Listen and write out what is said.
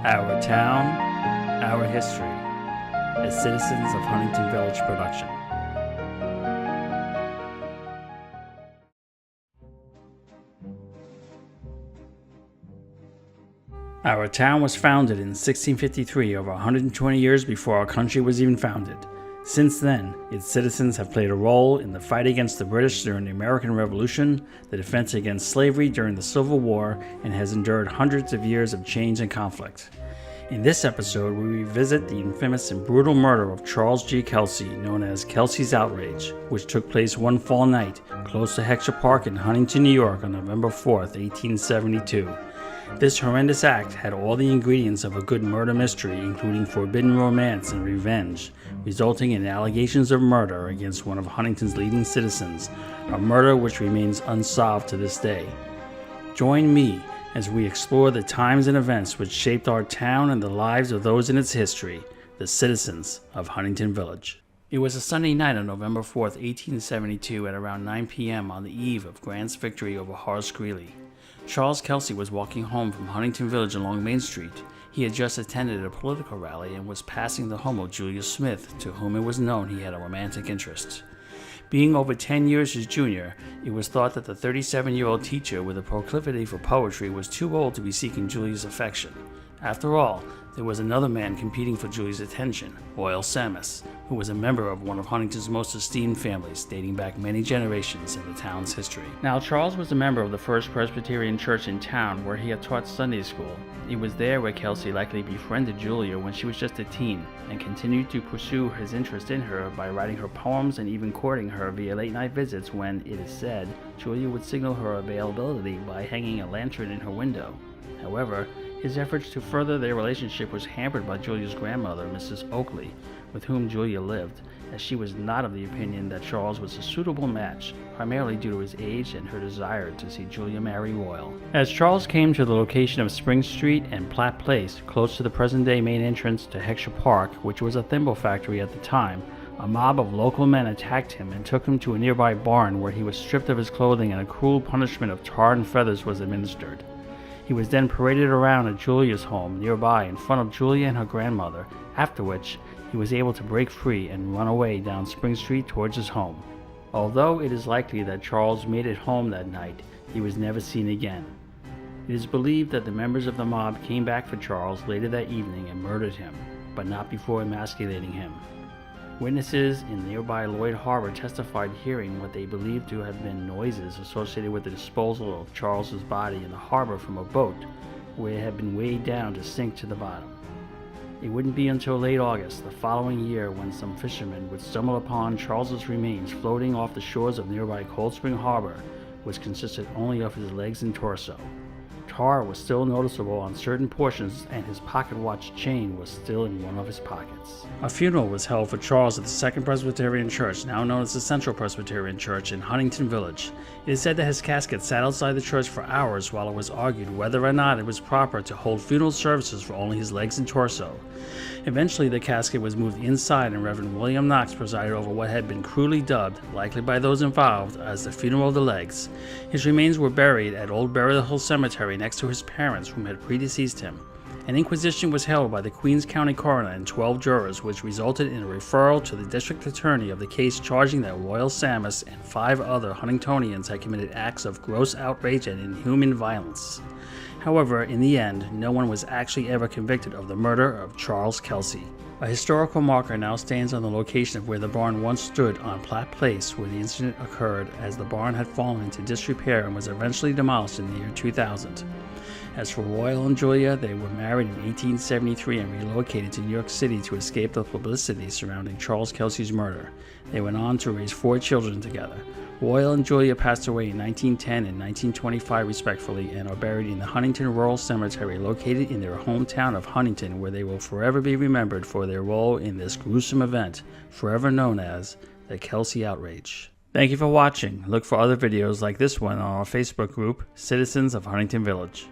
Our Town, Our History, a Citizens of Huntington Village production. Our town was founded in 1653, over 120 years before our country was even founded. Since then, its citizens have played a role in the fight against the British during the American Revolution, the defense against slavery during the Civil War, and has endured hundreds of years of change and conflict. In this episode, we revisit the infamous and brutal murder of Charles G. Kelsey, known as Kelsey's Outrage, which took place one fall night close to Heckscher Park in Huntington, New York on November 4th, 1872. This horrendous act had all the ingredients of a good murder mystery, including forbidden romance and revenge, resulting in allegations of murder against one of Huntington's leading citizens, a murder which remains unsolved to this day. Join me as we explore the times and events which shaped our town and the lives of those in its history, the citizens of Huntington Village. It was a Sunday night on November 4th, 1872 at around 9 p.m. on the eve of Grant's victory over Horace Greeley. Charles Kelsey was walking home from Huntington Village along Main Street. He had just attended a political rally and was passing the home of Julia Smith, to whom it was known he had a romantic interest. Being over 10 years his junior, it was thought that the 37-year-old teacher with a proclivity for poetry was too old to be seeking Julia's affection. After all, there was another man competing for Julia's attention, Royal Samus, who was a member of one of Huntington's most esteemed families, dating back many generations in the town's history. Now, Charles was a member of the First Presbyterian Church in town, where he had taught Sunday school. It was there where Kelsey likely befriended Julia when she was just a teen, and continued to pursue his interest in her by writing her poems and even courting her via late-night visits when, it is said, Julia would signal her availability by hanging a lantern in her window. However, his efforts to further their relationship was hampered by Julia's grandmother, Mrs. Oakley, with whom Julia lived, as she was not of the opinion that Charles was a suitable match, primarily due to his age and her desire to see Julia marry Royal. As Charles came to the location of Spring Street and Platt Place, close to the present-day main entrance to Heckscher Park, which was a thimble factory at the time, a mob of local men attacked him and took him to a nearby barn where he was stripped of his clothing and a cruel punishment of tar and feathers was administered. He was then paraded around at Julia's home nearby in front of Julia and her grandmother, after which he was able to break free and run away down Spring Street towards his home. Although it is likely that Charles made it home that night, he was never seen again. It is believed that the members of the mob came back for Charles later that evening and murdered him, but not before emasculating him. Witnesses in nearby Lloyd Harbor testified hearing what they believed to have been noises associated with the disposal of Charles's body in the harbor from a boat where it had been weighed down to sink to the bottom. It wouldn't be until late August the following year when some fishermen would stumble upon Charles's remains floating off the shores of nearby Cold Spring Harbor, which consisted only of his legs and torso. Tar was still noticeable on certain portions, and his pocket watch chain was still in one of his pockets. A funeral was held for Charles at the Second Presbyterian Church, now known as the Central Presbyterian Church, in Huntington Village. It is said that his casket sat outside the church for hours while it was argued whether or not it was proper to hold funeral services for only his legs and torso. Eventually, the casket was moved inside, and Reverend William Knox presided over what had been cruelly dubbed, likely by those involved, as the funeral of the legs. His remains were buried at Old Burial Hill Cemetery next to his parents, whom had predeceased him. An inquisition was held by the Queens County coroner and 12 jurors, which resulted in a referral to the district attorney of the case, charging that Royal Samus and 5 other Huntingtonians had committed acts of gross outrage and inhuman violence. However, in the end, no one was actually ever convicted of the murder of Charles Kelsey. A historical marker now stands on the location of where the barn once stood on Platt Place, where the incident occurred, as the barn had fallen into disrepair and was eventually demolished in the year 2000. As for Royal and Julia, they were married in 1873 and relocated to New York City to escape the publicity surrounding Charles Kelsey's murder. They went on to raise 4 children together. Royal and Julia passed away in 1910 and 1925 respectively, and are buried in the Huntington Rural Cemetery located in their hometown of Huntington, where they will forever be remembered for their role in this gruesome event, forever known as the Kelsey Outrage. Thank you for watching. Look for other videos like this one on our Facebook group, Citizens of Huntington Village.